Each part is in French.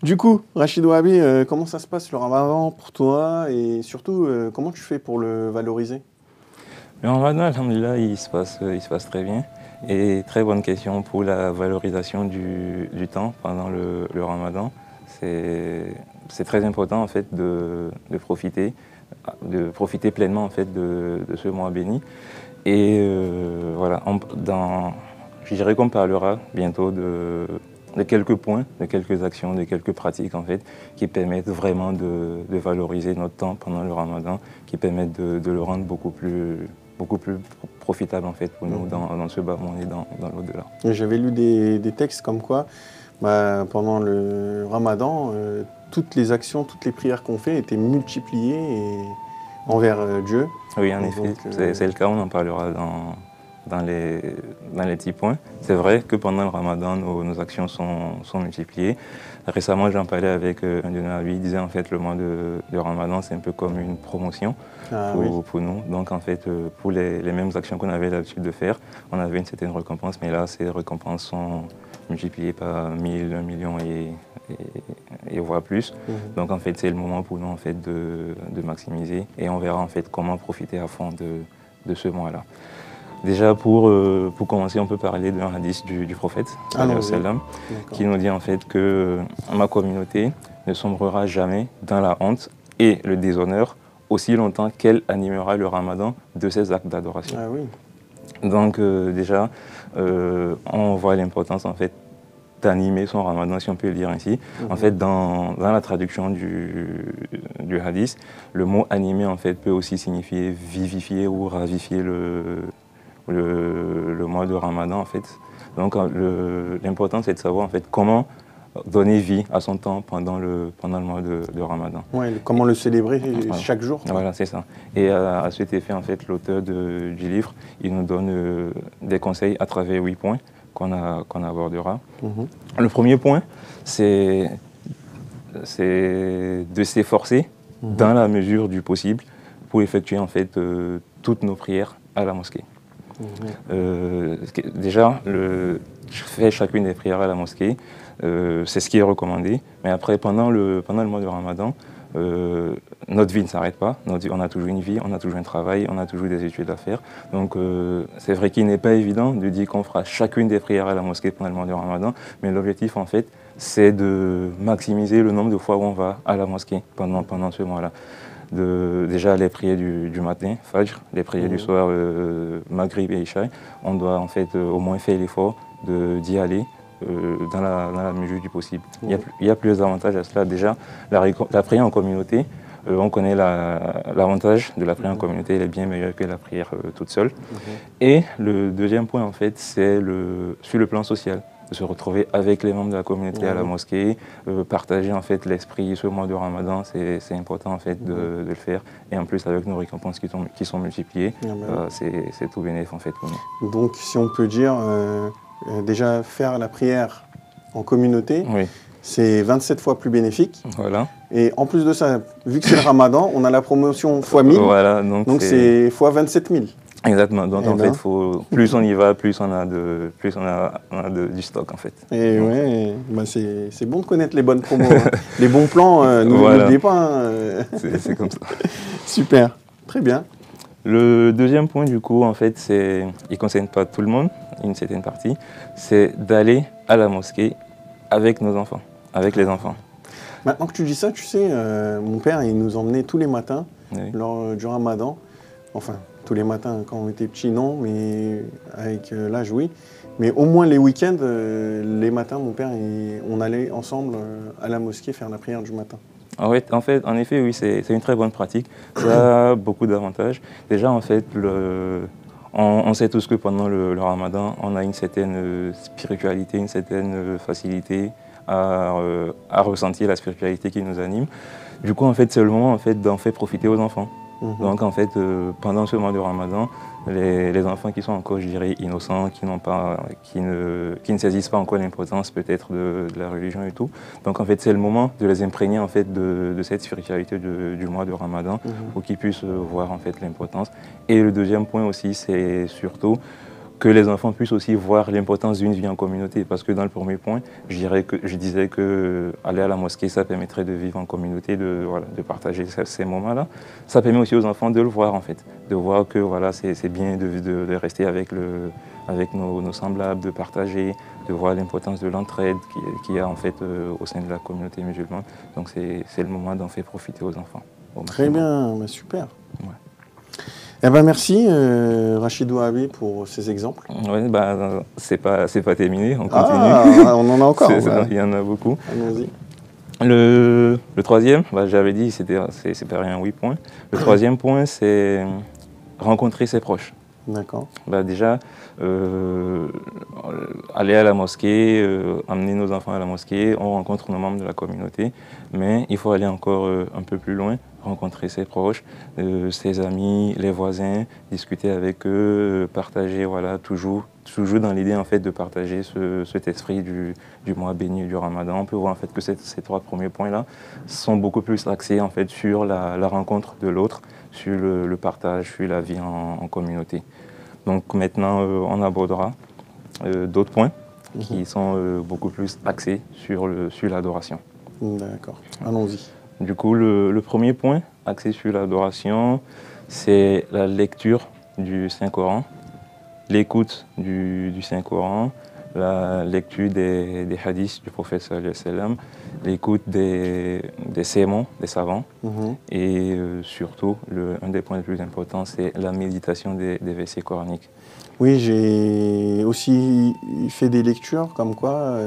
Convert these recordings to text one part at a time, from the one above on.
Du coup, Rachid Wahabi, comment ça se passe le ramadan pour toi et surtout, comment tu fais pour le valoriser? Le ramadan, alhamdoulilah, il se passe très bien. Et très bonne question pour la valorisation du temps pendant le ramadan. C'est très important en fait de profiter pleinement en fait de ce mois béni. Et voilà, je dirais qu'on parlera bientôt de quelques points, de quelques actions, de quelques pratiques en fait, qui permettent vraiment de valoriser notre temps pendant le ramadan, qui permettent de le rendre beaucoup plus profitable en fait pour nous dans ce bas monde et dans l'au-delà. J'avais lu des textes comme quoi, pendant le ramadan, toutes les actions, toutes les prières qu'on fait étaient multipliées envers Dieu. Oui, en Et effet, donc, c'est le cas, on en parlera dans les petits points. C'est vrai que pendant le ramadan, nos actions sont multipliées. Récemment, j'en parlais avec un de nos amis, il disait en fait le mois de ramadan, c'est un peu comme une promotion pour nous. Donc en fait, pour les mêmes actions qu'on avait l'habitude de faire, on avait une certaine récompense, mais là, ces récompenses sont multipliées par 1000, 1 million et voire plus. Donc en fait, c'est le moment pour nous en fait, de maximiser et on verra en fait comment profiter à fond de ce mois-là. Déjà, pour commencer, on peut parler d'un hadith du prophète, qui nous dit en fait que ma communauté ne sombrera jamais dans la honte et le déshonneur aussi longtemps qu'elle animera le ramadan de ses actes d'adoration. Ah oui. Donc déjà, on voit l'importance en fait d'animer son ramadan, si on peut le dire ainsi. En fait, dans la traduction du hadith, le mot animer en fait peut aussi signifier vivifier ou ravifier le mois de Ramadan en fait. Donc l'important c'est de savoir en fait comment donner vie à son temps pendant le mois de Ramadan. Ouais, comment le célébrer chaque jour. Voilà, c'est ça. Et à cet effet en fait, l'auteur du livre, il nous donne des conseils à travers 8 points qu'on abordera. Le premier point, c'est de s'efforcer dans la mesure du possible pour effectuer en fait toutes nos prières à la mosquée. Déjà, je fais chacune des prières à la mosquée, c'est ce qui est recommandé. Mais après, pendant le mois de Ramadan, notre vie ne s'arrête pas. On a toujours une vie, on a toujours un travail, on a toujours des études à faire. Donc c'est vrai qu'il n'est pas évident de dire qu'on fera chacune des prières à la mosquée pendant le mois de Ramadan, mais l'objectif en fait, c'est de maximiser le nombre de fois où on va à la mosquée pendant ce mois-là. Déjà les prières du matin, Fajr, les prières du soir, Maghrib et Isha, on doit en fait au moins faire l'effort d'y aller dans la mesure du possible. Il y a plusieurs avantages à cela. Déjà, la prière en communauté, on connaît l'avantage de la prière en communauté, elle est bien meilleure que la prière toute seule. Et le deuxième point en fait, c'est sur le plan social. De se retrouver avec les membres de la communauté à la mosquée, partager en fait l'esprit ce mois de Ramadan, c'est important en fait de le faire. Et en plus avec nos récompenses qui sont multipliées, c'est tout bénéfice en fait pour nous. Donc si on peut dire, déjà faire la prière en communauté, c'est 27 fois plus bénéfique. Voilà. Et en plus de ça, vu que c'est le Ramadan, on a la promotion x 1000, voilà, donc c'est x 27 000. Exactement, donc en fait, plus on y va, plus on a du stock en fait. Et ouais, c'est bon de connaître les bonnes promos, hein. Les bons plans, n'oubliez pas. C'est comme ça. Super, très bien. Le deuxième point du coup, en fait, il ne concerne pas tout le monde, une certaine partie, c'est d'aller à la mosquée avec nos enfants, avec les enfants. Maintenant que tu dis ça, tu sais, mon père, il nous emmenait tous les matins, lors du Ramadan, enfin, tous les matins, quand on était petits, non, mais avec l'âge, oui. Mais au moins les week-ends, les matins, mon père, on allait ensemble à la mosquée faire la prière du matin. En effet, oui, c'est une très bonne pratique. Ça a beaucoup d'avantages. Déjà, en fait, on sait tous que pendant le Ramadan, on a une certaine spiritualité, une certaine facilité à ressentir la spiritualité qui nous anime. Du coup, en fait, c'est le moment en fait, d'en faire profiter aux enfants. Donc en fait, pendant ce mois de Ramadan, les enfants qui sont encore, je dirais, innocents, qui ne saisissent pas encore l'importance peut-être de la religion et tout. Donc en fait, c'est le moment de les imprégner en fait de cette spiritualité du mois de Ramadan pour qu'ils puissent voir en fait l'importance. Et le deuxième point aussi, c'est surtout que les enfants puissent aussi voir l'importance d'une vie en communauté. Parce que dans le premier point, je disais que aller à la mosquée, ça permettrait de vivre en communauté, de partager ces moments-là. Ça permet aussi aux enfants de le voir, en fait, de voir que voilà, c'est bien de rester avec nos semblables, de partager, de voir l'importance de l'entraide qu'il y a en fait au sein de la communauté musulmane. Donc c'est le moment d'en faire profiter aux enfants. Très bien, bah, super. Ouais. Eh ben merci Rachidou Habib pour ces exemples. Oui, bah, c'est pas terminé, on continue. Ah, on en a encore. Il y en a beaucoup. Allons-y. Le troisième, bah, j'avais dit, c'est rien 8 points. Le troisième point, c'est rencontrer ses proches. D'accord. Bah, déjà, aller à la mosquée, amener nos enfants à la mosquée, on rencontre nos membres de la communauté, mais il faut aller encore un peu plus loin, rencontrer ses proches, ses amis, les voisins, discuter avec eux, partager, voilà, toujours dans l'idée en fait de partager cet esprit du mois béni du Ramadan. On peut voir en fait que ces 3 premiers points-là sont beaucoup plus axés en fait sur la rencontre de l'autre, sur le partage, sur la vie en communauté. Donc maintenant, on abordera d'autres points qui sont beaucoup plus axés sur l'adoration. D'accord, allons-y. Du coup, le premier point axé sur l'adoration, c'est la lecture du Saint-Coran, l'écoute du Saint-Coran, la lecture des hadiths du prophète sallallahu alayhi wa sallam, l'écoute des sermons des savants et surtout, un des points les plus importants, c'est la méditation des versets coraniques. Oui, j'ai aussi fait des lectures comme quoi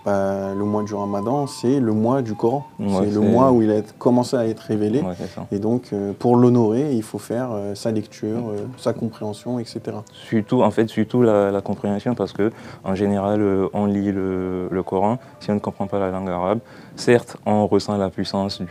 le mois du Ramadan, c'est le mois du Coran. C'est le mois où il a commencé à être révélé. Ouais, et donc, pour l'honorer, il faut faire sa lecture, sa compréhension, etc. Surtout la compréhension, parce qu'en général, on lit le Coran. Si on ne comprend pas la langue arabe, certes, on ressent la puissance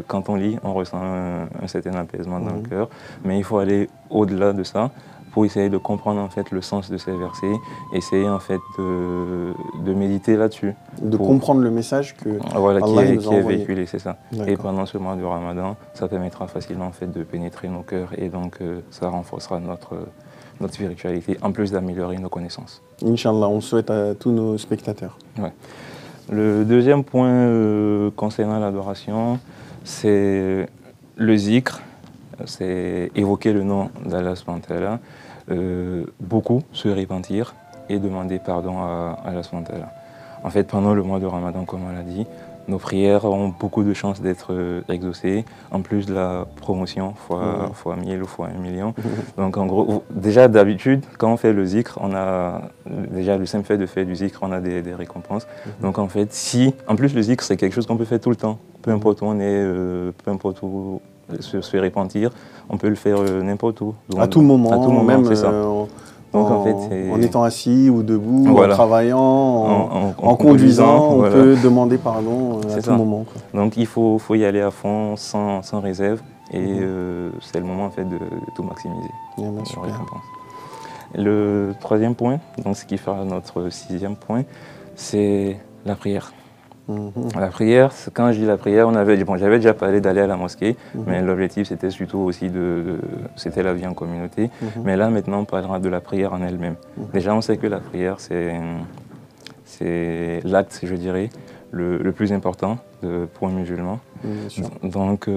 quand on lit, on ressent un certain apaisement dans le cœur, mais il faut aller au-delà de ça, pour essayer de comprendre en fait le sens de ces versets, essayer en fait de méditer là-dessus. De comprendre le message que voilà, Allah qui est véhiculé, c'est ça. D'accord. Et pendant ce mois du Ramadan, ça permettra facilement en fait de pénétrer nos cœurs et donc ça renforcera notre spiritualité, en plus d'améliorer nos connaissances. Inch'Allah, on le souhaite à tous nos spectateurs. Ouais. Le deuxième point concernant l'adoration, c'est le zikr. C'est évoquer le nom d'Allah subhanahu wa ta'ala, beaucoup se repentir et demander pardon à Allah subhanahu wa ta'ala. En fait, pendant le mois de Ramadan, comme on l'a dit, nos prières ont beaucoup de chances d'être exaucées, en plus de la promotion fois 1000 ou fois 1 million. Donc en gros, déjà d'habitude, quand on fait le zikr, on a déjà le simple fait de faire du zikr, on a des récompenses. Donc en fait, en plus le zikr c'est quelque chose qu'on peut faire tout le temps, peu importe où on est, peu importe où se repentir, on peut le faire n'importe où. Donc, à tout moment, même c'est ça. Donc, en fait, en étant assis ou debout, voilà. En travaillant, en conduisant, on peut demander pardon à tout moment. Quoi. Donc il faut y aller à fond, sans réserve, et c'est le moment en fait, de tout maximiser. Le troisième point, donc ce qui fera notre 6e point, c'est la prière. La prière, quand je dis la prière, j'avais déjà parlé d'aller à la mosquée, mais l'objectif c'était surtout aussi c'était la vie en communauté. Mais là maintenant on parlera de la prière en elle-même. Déjà on sait que la prière c'est l'acte, je dirais, le plus important pour un musulman. Donc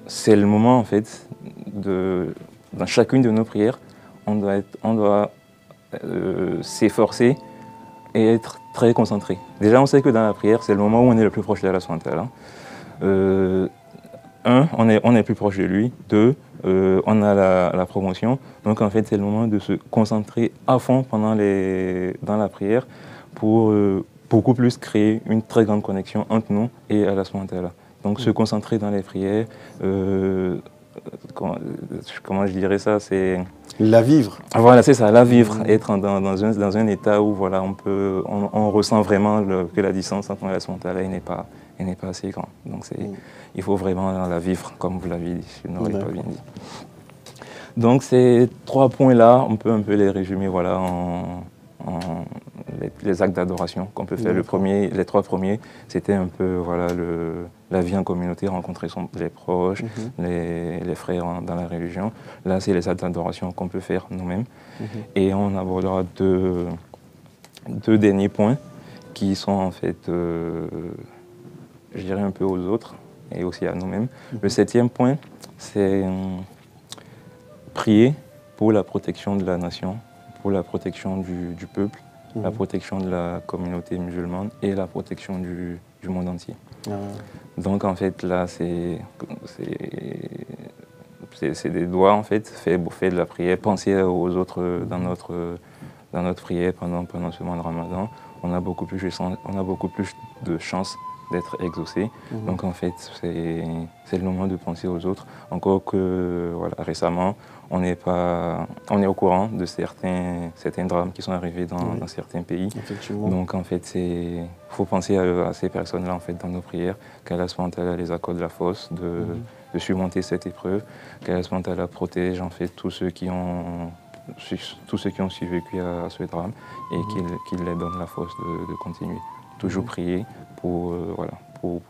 c'est le moment en fait, dans chacune de nos prières, on doit s'efforcer et être très concentré. Déjà, on sait que dans la prière, c'est le moment où on est le plus proche d'Allah subhanahu wa ta'ala. On est plus proche de lui. 2, on a la promotion. Donc, en fait, c'est le moment de se concentrer à fond dans la prière pour beaucoup plus créer une très grande connexion entre nous et Allah subhanahu wa ta'ala. Donc, se concentrer dans les prières, comment je dirais ça, c'est... La vivre. Voilà, c'est ça, la vivre, être dans un état où voilà, on ressent vraiment que la distance entre Allah subhanahu wa ta'ala n'est pas assez grande. Donc il faut vraiment la vivve, comme vous l'avez dit, je n'aurais pas bien dit. Donc ces 3 points-là, on peut un peu les résumer voilà, les actes d'adoration qu'on peut faire. Les 3 premiers, c'était un peu voilà, la vie en communauté, rencontrer les proches, les frères dans la religion. Là, c'est les actes d'adoration qu'on peut faire nous-mêmes. Et on abordera deux derniers points qui sont en fait, je dirais un peu aux autres et aussi à nous-mêmes. Le 7e point, c'est prier pour la protection de la nation, pour la protection du peuple, la protection de la communauté musulmane et la protection du monde entier. Donc en fait là c'est des doigts en fait, fait de la prière, penser aux autres dans notre prière pendant ce mois de Ramadan. On a beaucoup plus de chances d'être exaucé. Donc en fait c'est le moment de penser aux autres. Encore que voilà, récemment on est au courant de certains drames qui sont arrivés dans certains pays. Donc en fait il faut penser à ces personnes-là en fait dans nos prières, qu'Allah les accorde la force de surmonter cette épreuve, qu'Allah protège en fait tous ceux qui ont survécu à ce drame et qu'il leur donne la force de continuer. Toujours prier pour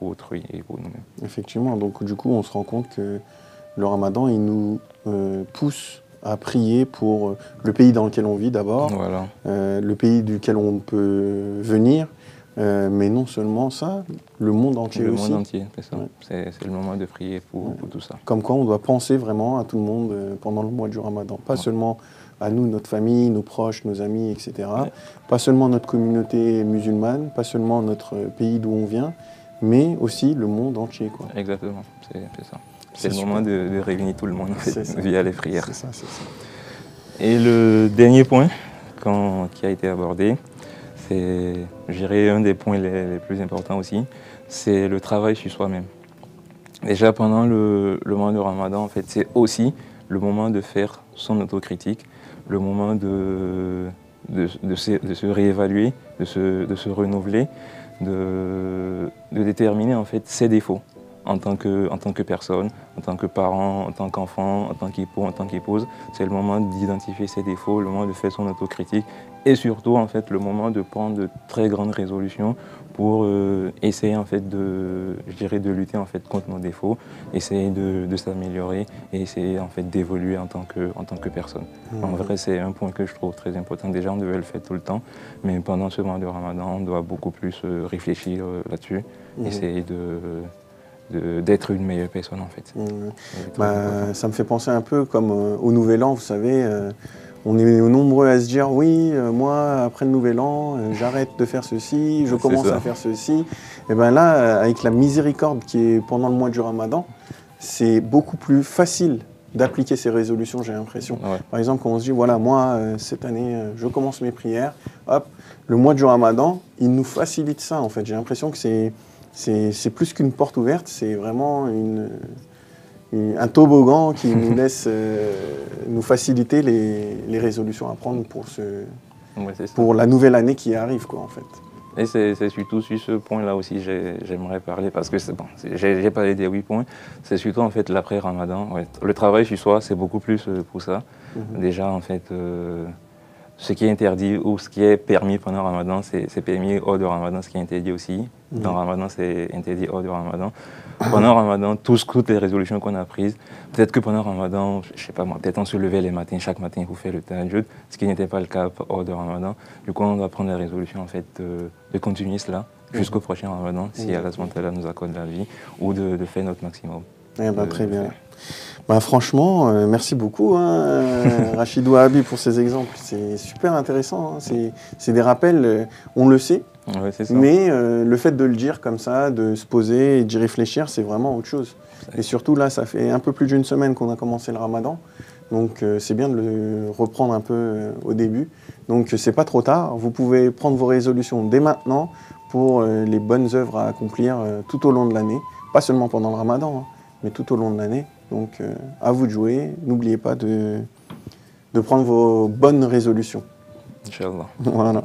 autrui et pour nous-mêmes. Effectivement, donc du coup on se rend compte que le Ramadan il nous pousse à prier pour le pays dans lequel on vit d'abord, le pays duquel on peut venir, mais non seulement ça, le monde entier aussi. Le monde entier, c'est ça. C'est le moment de prier pour tout ça. Comme quoi on doit penser vraiment à tout le monde pendant le mois du Ramadan, pas seulement à nous, notre famille, nos proches, nos amis, etc. Pas seulement notre communauté musulmane, pas seulement notre pays d'où on vient, mais aussi le monde entier, quoi. Exactement, c'est ça. C'est le moment de réunir tout le monde en fait, via les prières. C'est ça. Et le dernier point qui a été abordé, c'est, je dirais, un des points les plus importants aussi, c'est le travail sur soi-même. Déjà pendant le mois de Ramadan, en fait, c'est aussi le moment de faire son autocritique, le moment de se réévaluer, de se renouveler, de déterminer en fait ses défauts en tant que personne, en tant que parent, en tant qu'enfant, en tant qu'époux, en tant qu'épouse. C'est le moment d'identifier ses défauts, le moment de faire son autocritique et surtout en fait le moment de prendre de très grandes résolutions pour essayer en fait de lutter en fait contre nos défauts, essayer de s'améliorer et essayer en fait d'évoluer en tant que personne. En vrai, c'est un point que je trouve très important. Déjà, on devait le faire tout le temps, mais pendant ce mois de Ramadan, on doit beaucoup plus réfléchir là-dessus, essayer d'être une meilleure personne en fait. Ça me fait penser un peu comme au Nouvel An, vous savez. On est nombreux à se dire, oui, moi, après le Nouvel An, j'arrête de faire ceci, je commence à faire ceci. Et bien là, avec la miséricorde qui est pendant le mois du Ramadan, c'est beaucoup plus facile d'appliquer ces résolutions, j'ai l'impression. Par exemple, quand on se dit, voilà, moi, cette année, je commence mes prières, hop, le mois du Ramadan, il nous facilite ça, en fait. J'ai l'impression que c'est plus qu'une porte ouverte, c'est vraiment un toboggan qui nous laisse nous faciliter les résolutions à prendre pour la nouvelle année qui arrive, quoi, en fait. Et c'est surtout sur ce point-là aussi j'aimerais parler, parce que j'ai parlé des 8 points, c'est surtout en fait l'après-Ramadan. Le travail sur soi, c'est beaucoup plus pour ça. Déjà, en fait, ce qui est interdit ou ce qui est permis pendant Ramadan, c'est permis hors de Ramadan, ce qui est interdit aussi. Dans Ramadan, c'est interdit hors de Ramadan. Pendant Ramadan, toutes les résolutions qu'on a prises, peut-être que pendant Ramadan, je sais pas moi, peut-être on se levait les matins, chaque matin pour faire le tahajjud, ce qui n'était pas le cas hors de Ramadan. Du coup, on doit prendre la résolution en fait de continuer cela jusqu'au prochain Ramadan, si Allah nous accorde la vie, ou de faire notre maximum. Très bien. Franchement, merci beaucoup, Rachid Ouahabi, pour ces exemples. C'est super intéressant. C'est des rappels, on le sait, mais le fait de le dire comme ça, de se poser et d'y réfléchir, c'est vraiment autre chose. Et surtout, là, ça fait un peu plus d'une semaine qu'on a commencé le Ramadan. Donc, c'est bien de le reprendre un peu au début. Donc, c'est pas trop tard. Vous pouvez prendre vos résolutions dès maintenant pour les bonnes œuvres à accomplir tout au long de l'année. Pas seulement pendant le Ramadan, mais tout au long de l'année. Donc, à vous de jouer. N'oubliez pas de prendre vos bonnes résolutions. Inch'Allah. Voilà.